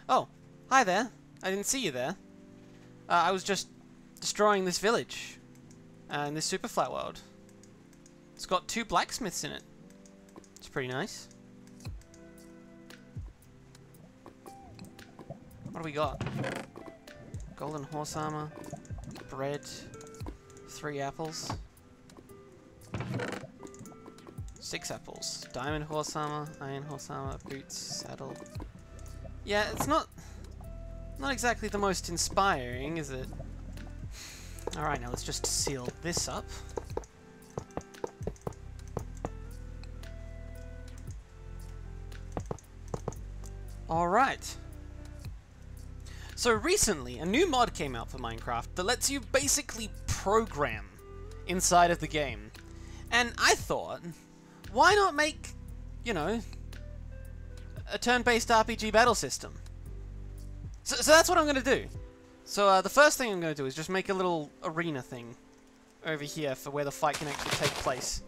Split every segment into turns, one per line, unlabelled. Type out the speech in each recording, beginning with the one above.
Oh, hi there. I didn't see you there. I was just destroying this village in this super flat world. It's got 2 blacksmiths in it. It's pretty nice. What do we got? Golden horse armor, bread, 3 apples, 6 apples, diamond horse armor, iron horse armor, boots, saddle. Yeah, it's not exactly the most inspiring, is it? Alright, now let's just seal this up. Alright. So recently, a new mod came out for Minecraft that lets you basically program inside of the game. And I thought, why not make, you know, a turn-based RPG battle system? So that's what I'm going to do. So the first thing I'm going to do is just make a little arena thing over here for where the fight can actually take place.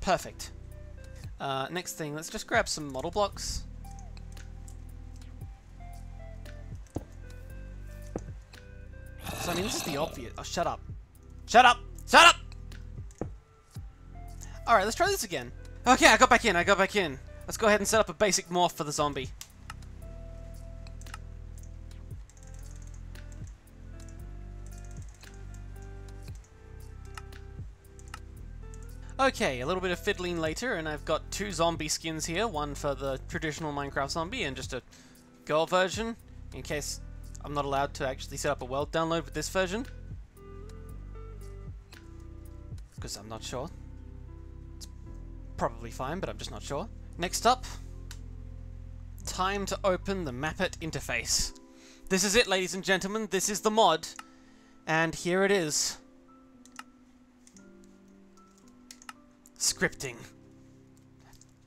Perfect. Next thing, let's just grab some model blocks. So, I mean, this is the obvious. Oh, shut up. Shut up! Shut up! Alright, let's try this again. Okay, I got back in. Let's go ahead and set up a basic morph for the zombie. Okay, a little bit of fiddling later, and I've got 2 zombie skins here. One for the traditional Minecraft zombie, and just a girl version, in case I'm not allowed to actually set up a world download with this version. Because I'm not sure. It's probably fine, but I'm just not sure. Next up, time to open the Mapit interface. This is it, ladies and gentlemen. This is the mod, and here it is. Scripting.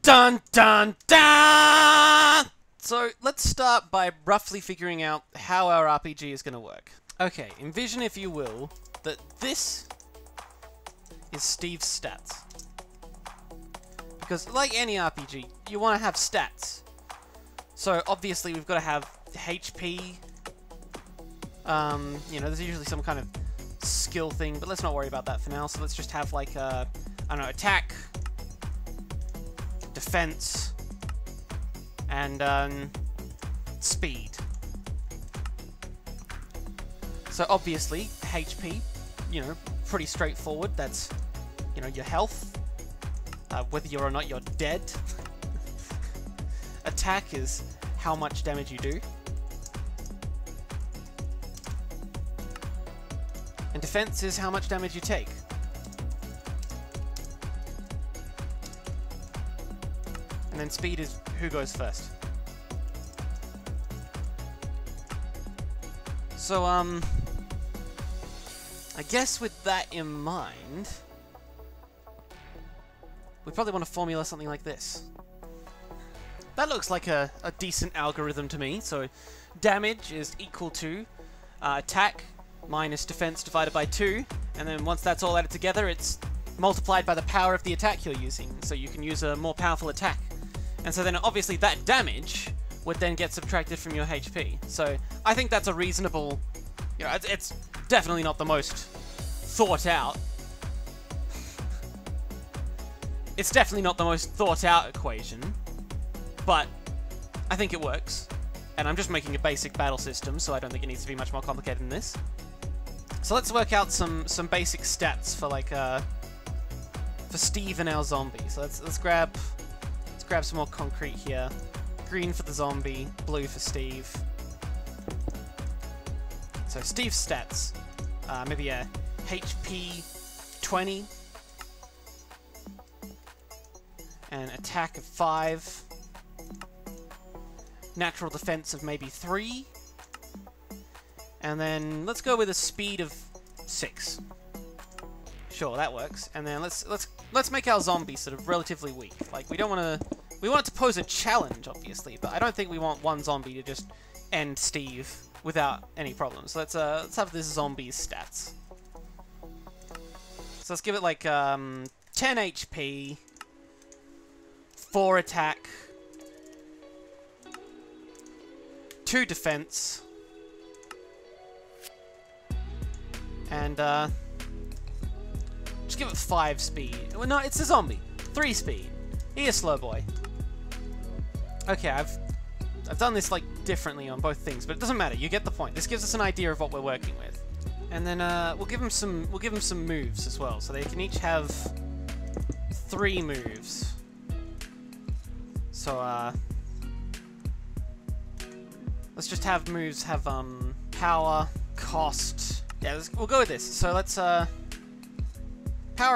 Dun dun dun! So let's start by roughly figuring out how our RPG is going to work. Okay, envision, if you will, that this is Steve's stats. Because like any RPG, you want to have stats. So obviously we've got to have HP. You know, there's usually some kind of skill thing, but let's not worry about that for now. So let's just have like a, I don't know, attack, defense, and speed. So obviously, HP, you know, pretty straightforward. That's, you know, your health, whether you're or not you're dead. Attack is how much damage you do. And defense is how much damage you take. And then speed is who goes first. So, I guess with that in mind, we probably want to formula something like this. That looks like a decent algorithm to me. So, damage is equal to attack minus defense divided by 2, and then once that's all added together, it's multiplied by the power of the attack you're using, so you can use a more powerful attack. And so then obviously that damage would then get subtracted from your HP. So I think that's a reasonable, you know, it's definitely not the most thought out. It's definitely not the most thought out equation, but I think it works. And I'm just making a basic battle system, so I don't think it needs to be much more complicated than this. So let's work out some basic stats for like for Steve and our zombie. So let's grab some more concrete here. Green for the zombie, blue for Steve. So Steve's stats, maybe a HP 20 and attack of 5. Natural defense of maybe 3. And then let's go with a speed of 6. Sure, that works. And then let's let's make our zombie sort of relatively weak. Like, we don't want to... We want it to pose a challenge, obviously, but I don't think we want one zombie to just end Steve without any problems. Let's have this zombie's stats. So let's give it like 10 HP, 4 attack, 2 defense, and just give it 5 speed. Well, no, it's a zombie. 3 speed. He a slow boy. Okay, I've done this like differently on both things, but it doesn't matter. You get the point. This gives us an idea of what we're working with, and then we'll give them some moves as well, so they can each have 3 moves. So let's just have moves have power, cost. Yeah, we'll go with this. So let's power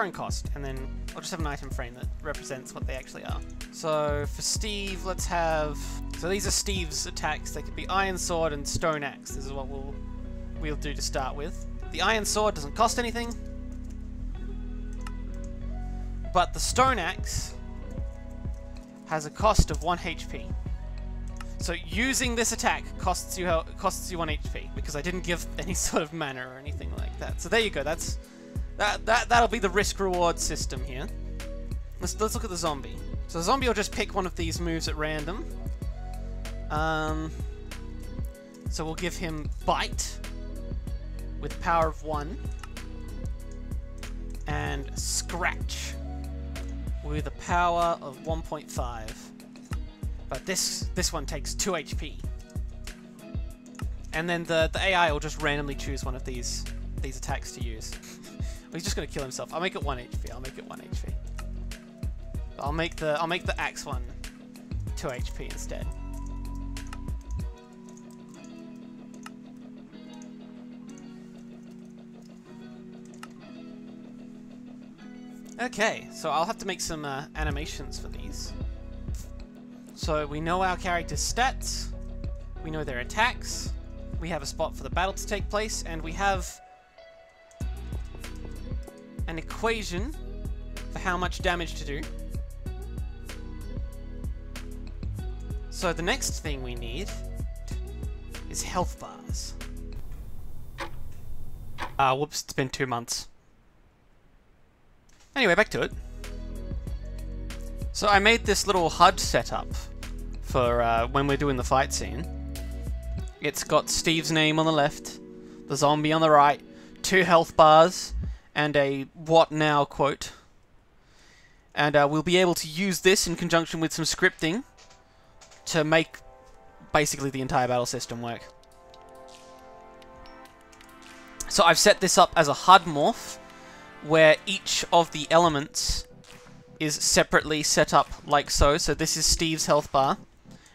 and cost, and then I'll just have an item frame that represents what they actually are. So for Steve, let's have... So these are Steve's attacks. They could be Iron Sword and Stone Axe. This is what we'll do to start with. The Iron Sword doesn't cost anything, but the Stone Axe has a cost of 1 HP. So using this attack costs you 1 HP because I didn't give any sort of mana or anything like that. So there you go. That'll be the risk-reward system here. Let's look at the zombie. So the zombie will just pick one of these moves at random. So we'll give him Bite with power of 1, and Scratch with a power of 1.5. But this one takes 2 HP. And then the AI will just randomly choose one of these attacks to use. Well, he's just gonna kill himself. I'll make it 1 HP. I'll make it 1 HP. I'll make the axe one 2 HP instead. Okay, so I'll have to make some animations for these. So we know our character's stats, we know their attacks, we have a spot for the battle to take place, and we have an equation for how much damage to do. So the next thing we need is health bars. Whoops, it's been 2 months. Anyway, back to it. So I made this little HUD setup for when we're doing the fight scene. It's got Steve's name on the left, the zombie on the right, 2 health bars, and a "what now" quote. And we'll be able to use this in conjunction with some scripting to make basically the entire battle system work. So I've set this up as a HUD morph, where each of the elements is separately set up like so. So this is Steve's health bar,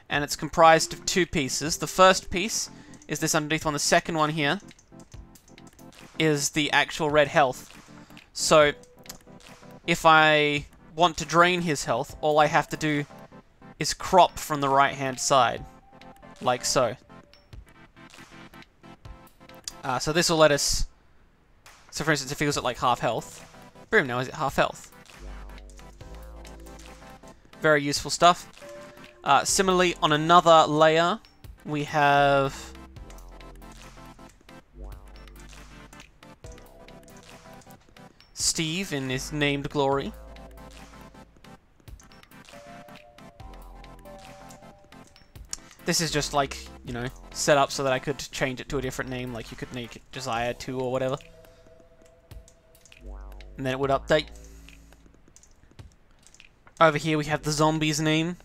and it's comprised of 2 pieces. The first piece is this underneath one. The second one here is the actual red health. So if I want to drain his health, all I have to do is crop from the right-hand side, like so. So this will let us... So for instance, if he was at like half health, boom, now he's at half health. Very useful stuff. Similarly, on another layer, we have... Steve in his named glory. This is just like, you know, set up so that I could change it to a different name, like you could make it Josiah 2 or whatever. And then it would update. Over here we have the zombie's name.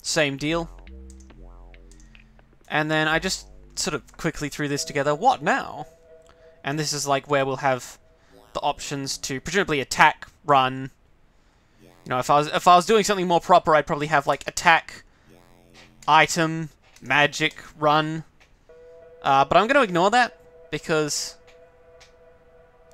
Same deal. And then I just sort of quickly threw this together. What now? And this is like where we'll have the options to presumably attack, run. You know, if I was doing something more proper, I'd probably have like attack, item, magic, run. But I'm going to ignore that because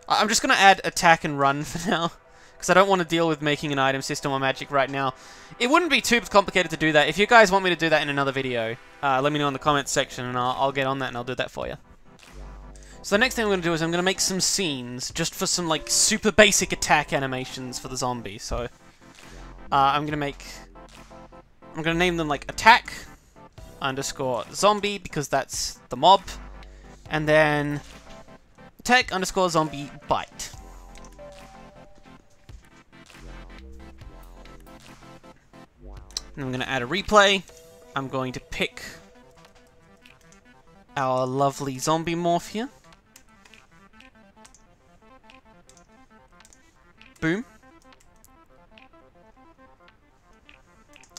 I'm just going to add attack and run for now, because I don't want to deal with making an item system or magic right now. It wouldn't be too complicated to do that. If you guys want me to do that in another video, let me know in the comments section and I'll get on that and I'll do that for you. So the next thing I'm going to do is I'm going to make some scenes, just for some, like, super basic attack animations for the zombie. So, I'm going to name them, like, attack underscore zombie, because that's the mob. And then attack underscore zombie bite. And I'm going to add a replay. I'm going to pick our lovely zombie morph here. Boom.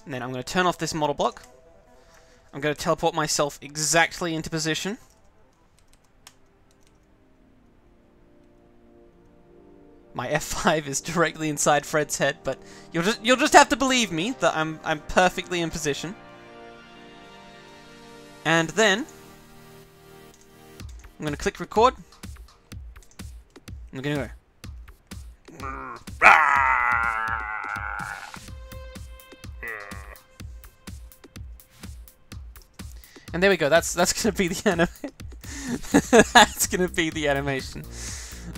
And then I'm going to turn off this model block. I'm going to teleport myself exactly into position. My F5 is directly inside Fred's head, but you'll just have to believe me that I'm perfectly in position. And then I'm going to click record. I'm going to go. And there we go. That's going to be the animation. That's going to be the animation.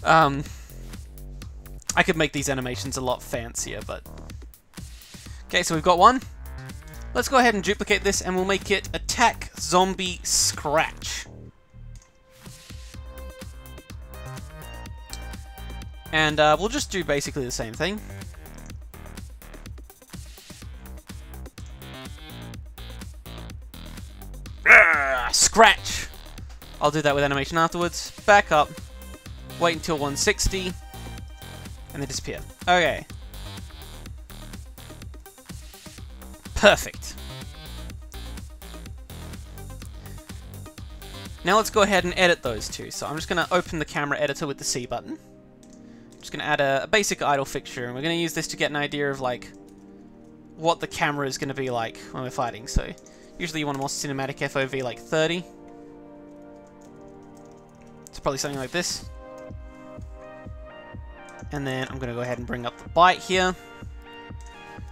I could make these animations a lot fancier, but okay. So we've got one. Let's go ahead and duplicate this, and we'll make it attack zombie scratch. And we'll just do basically the same thing. Scratch! I'll do that with animation afterwards. Back up. Wait until 160. And then disappear. Okay. Perfect. Now let's go ahead and edit those two. So I'm just going to open the camera editor with the C button. Just going to add a basic idle fixture, and we're going to use this to get an idea of like what the camera is going to be like when we're fighting. So usually you want a more cinematic FOV like 30. It's probably something like this. And then I'm going to go ahead and bring up the bite here.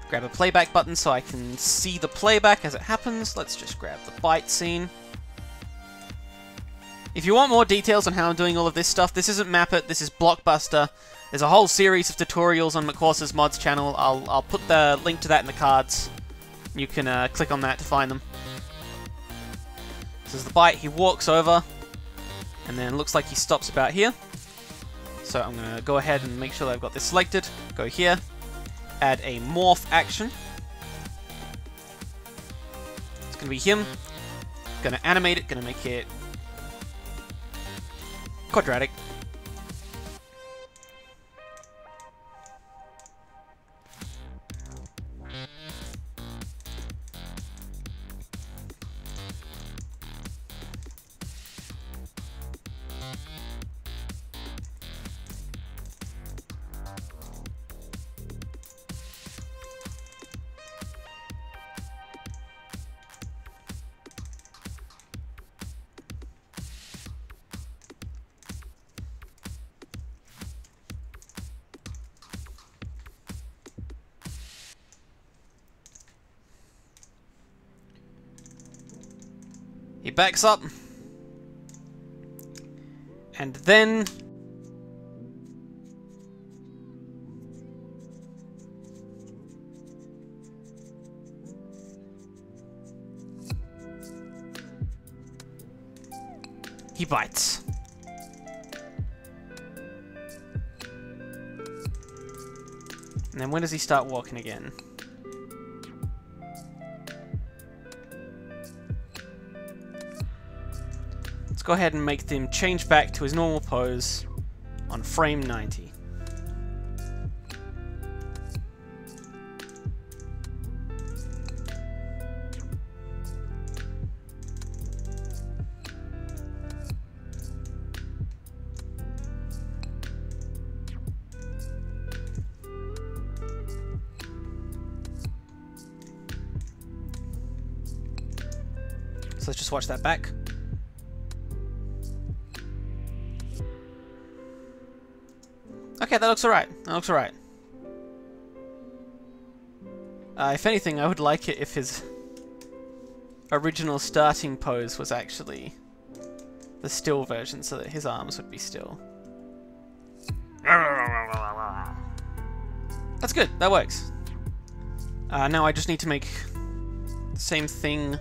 Grab a playback button so I can see the playback as it happens. Let's just grab the bite scene. If you want more details on how I'm doing all of this stuff, this isn't Map It, this is Blockbuster. There's a whole series of tutorials on McCourse's Mods channel. I'll put the link to that in the cards. You can click on that to find them. This is the bite. He walks over, and then looks like he stops about here. So I'm going to go ahead and make sure that I've got this selected. Go here. Add a morph action. It's going to be him. Going to animate it. Going to make it quadratic. He backs up, and then he bites. And then when does he start walking again? Go ahead and make him change back to his normal pose on frame 90. So let's just watch that back. Okay, that looks alright. That looks alright. If anything, I would like it if his original starting pose was actually the still version so that his arms would be still. That's good, that works. Now I just need to make the same thing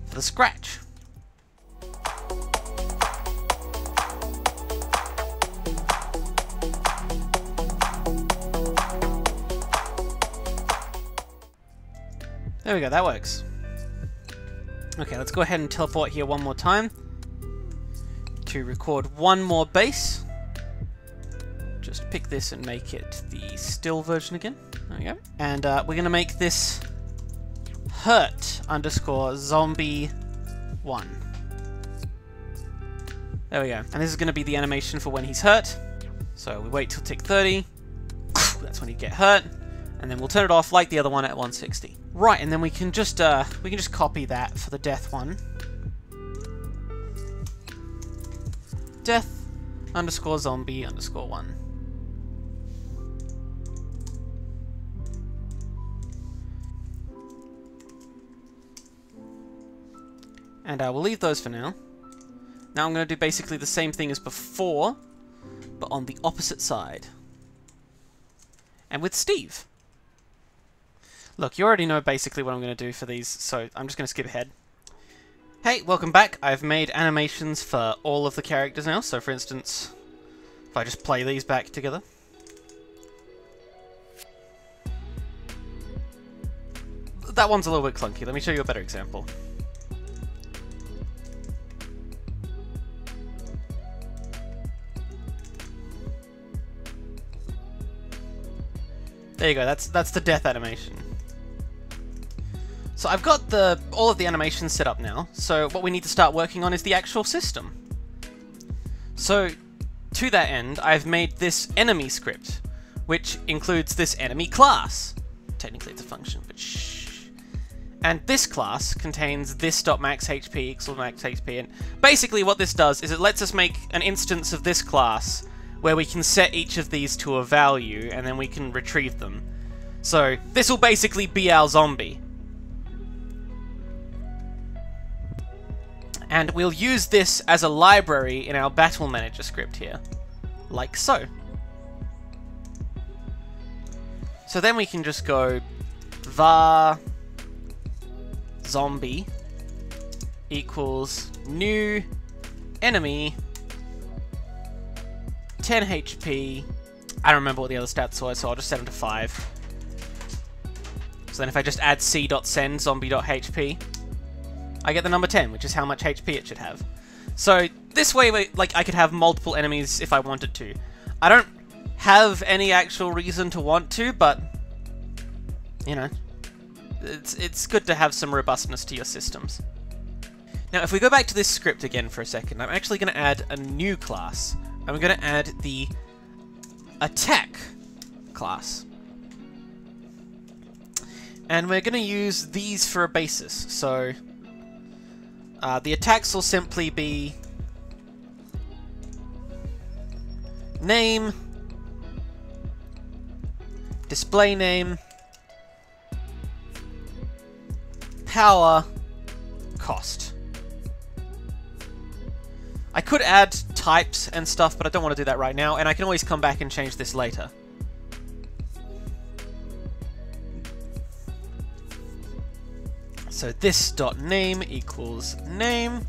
for the scratch. There we go, that works. Okay, let's go ahead and teleport here one more time to record one more base. Just pick this and make it the still version again. There we go. And we're going to make this hurt_zombie1. There we go. And this is going to be the animation for when he's hurt. So we wait till tick 30. That's when you get hurt. And then we'll turn it off like the other one at 160. Right, and then we can just copy that for the death one. Death_zombie_1. And we'll leave those for now. Now I'm going to do basically the same thing as before, but on the opposite side. And with Steve. Look, you already know basically what I'm going to do for these, so I'm just going to skip ahead. Hey, welcome back. I've made animations for all of the characters now, so for instance, if I just play these back together. That one's a little bit clunky. Let me show you a better example. There you go, that's the death animation. So I've got all of the animations set up now, so what we need to start working on is the actual system. So, to that end, I've made this enemy script, which includes this enemy class. Technically it's a function, but shh. And this class contains this.max HP equals max HP, and basically what this does is it lets us make an instance of this class where we can set each of these to a value, and then we can retrieve them. So, this will basically be our zombie. And we'll use this as a library in our battle manager script here. Like so. So then we can just go var zombie equals new enemy 10 HP. I don't remember what the other stats were, so I'll just set them to 5. So then if I just add c.send zombie.hp, I get the number 10, which is how much HP it should have. So this way, like, I could have multiple enemies if I wanted to. I don't have any actual reason to want to, but, you know, it's good to have some robustness to your systems. Now, if we go back to this script again for a second, I'm actually going to add a new class. I'm going to add the attack class. And we're going to use these for a basis. So the attacks will simply be name, display name, power, cost. I could add types and stuff, but I don't want to do that right now, and I can always come back and change this later. So this.name equals name.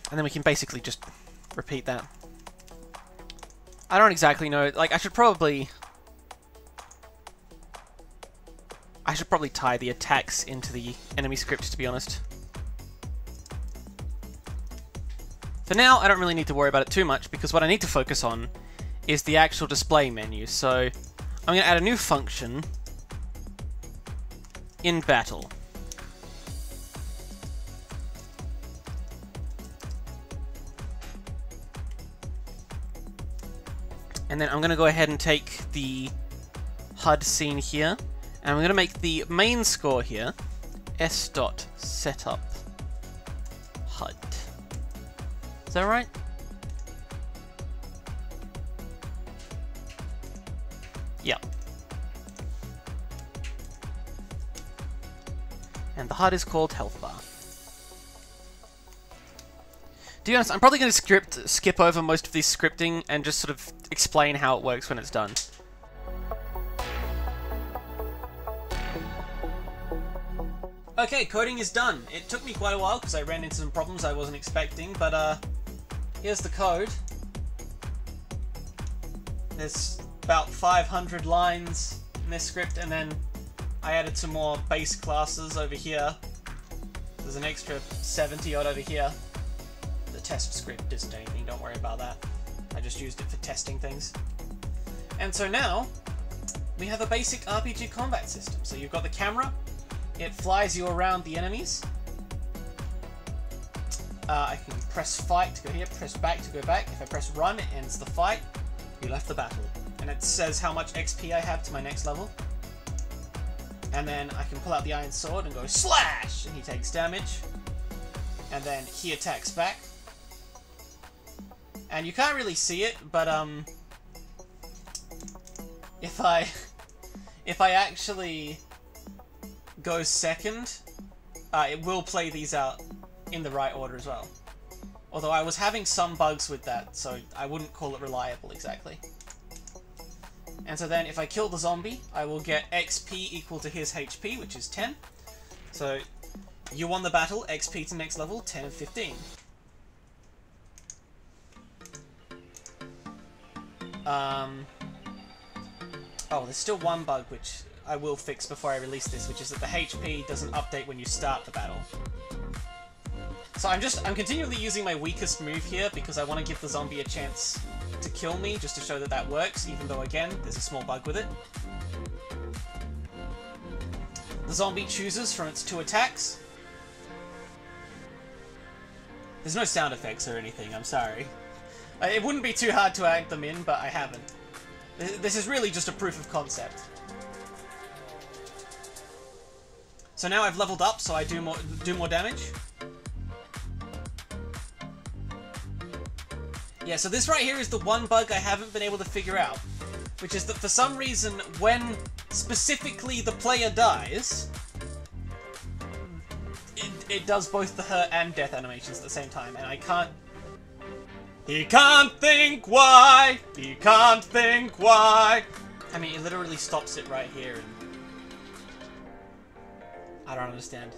And then we can basically just repeat that. I don't exactly know, like, I should probably tie the attacks into the enemy script, to be honest. For now, I don't really need to worry about it too much, because what I need to focus on is the actual display menu. So I'm going to add a new function in battle. And then I'm going to go ahead and take the HUD scene here, and I'm going to make the main score here s.setup HUD. Is that right? Yep. And the HUD is called health bar. To be honest, I'm probably going to skip over most of this scripting and just sort of explain how it works when it's done. Okay, coding is done. It took me quite a while because I ran into some problems I wasn't expecting, but here's the code. There's about 500 lines in this script, and then I added some more base classes over here. There's an extra 70 odd over here. The test script isn't anything, don't worry about that. I just used it for testing things. And so now, we have a basic RPG combat system. So you've got the camera, it flies you around the enemies. I can press fight to go here, press back to go back. If I press run, it ends the fight. You left the battle. And it says how much XP I have to my next level. And then I can pull out the iron sword and go slash! And he takes damage. And then he attacks back. And you can't really see it, but if I actually go second, it will play these out in the right order as well. Although I was having some bugs with that, so I wouldn't call it reliable exactly. And so then if I kill the zombie, I will get XP equal to his HP, which is 10. So you won the battle, XP to next level, 10 of 15. Oh, there's still one bug which I will fix before I release this, which is that the HP doesn't update when you start the battle. So I'm continually using my weakest move here because I want to give the zombie a chance to kill me, just to show that that works, even though, again, there's a small bug with it. The zombie chooses from its 2 attacks. There's no sound effects or anything, I'm sorry. It wouldn't be too hard to add them in, but I haven't. This is really just a proof of concept. So now I've leveled up, so I do more damage. Yeah, so this right here is the one bug I haven't been able to figure out, which is that for some reason, when specifically the player dies, it does both the hurt and death animations at the same time, and I can't... He can't think why! He can't think why! I mean, it literally stops it right here, and... I don't understand.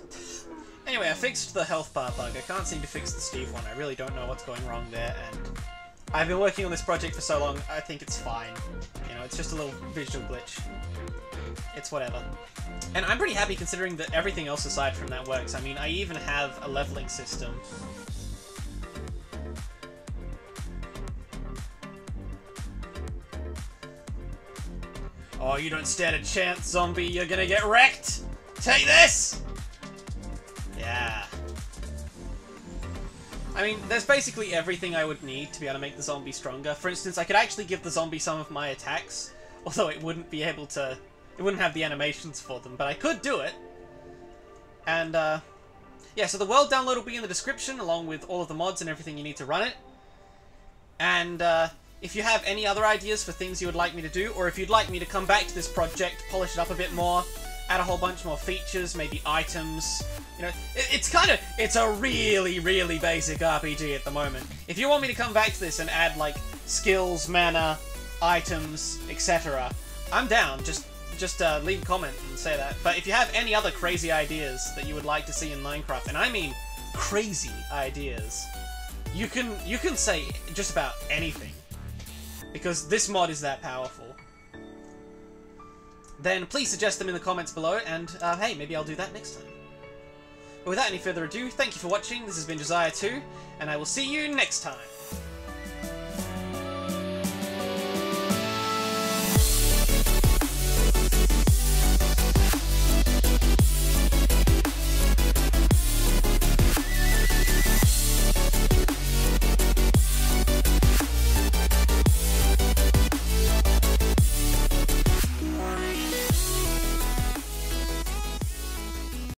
Anyway, I fixed the health bar bug. I can't seem to fix the Steve one. I really don't know what's going wrong there, and... I've been working on this project for so long, I think it's fine. You know, it's just a little visual glitch. It's whatever. And I'm pretty happy considering that everything else aside from that works. I mean, I even have a leveling system. Oh, you don't stand a chance, zombie. You're gonna get wrecked! Take this! Yeah. I mean, there's basically everything I would need to be able to make the zombie stronger. For instance, I could actually give the zombie some of my attacks, although it wouldn't be able to... It wouldn't have the animations for them, but I could do it. And, yeah, so the world download will be in the description, along with all of the mods and everything you need to run it. And, if you have any other ideas for things you would like me to do, or if you'd like me to come back to this project, polish it up a bit more, add a whole bunch more features, maybe items, you know, it's a really, really basic RPG at the moment. If you want me to come back to this and add, like, skills, mana, items, etc., I'm down. Just leave a comment and say that. But if you have any other crazy ideas that you would like to see in Minecraft, and I mean crazy ideas, you can say just about anything. Because this mod is that powerful. Then please suggest them in the comments below, and hey, maybe I'll do that next time. But without any further ado, thank you for watching. This has been Josiah2, and I will see you next time.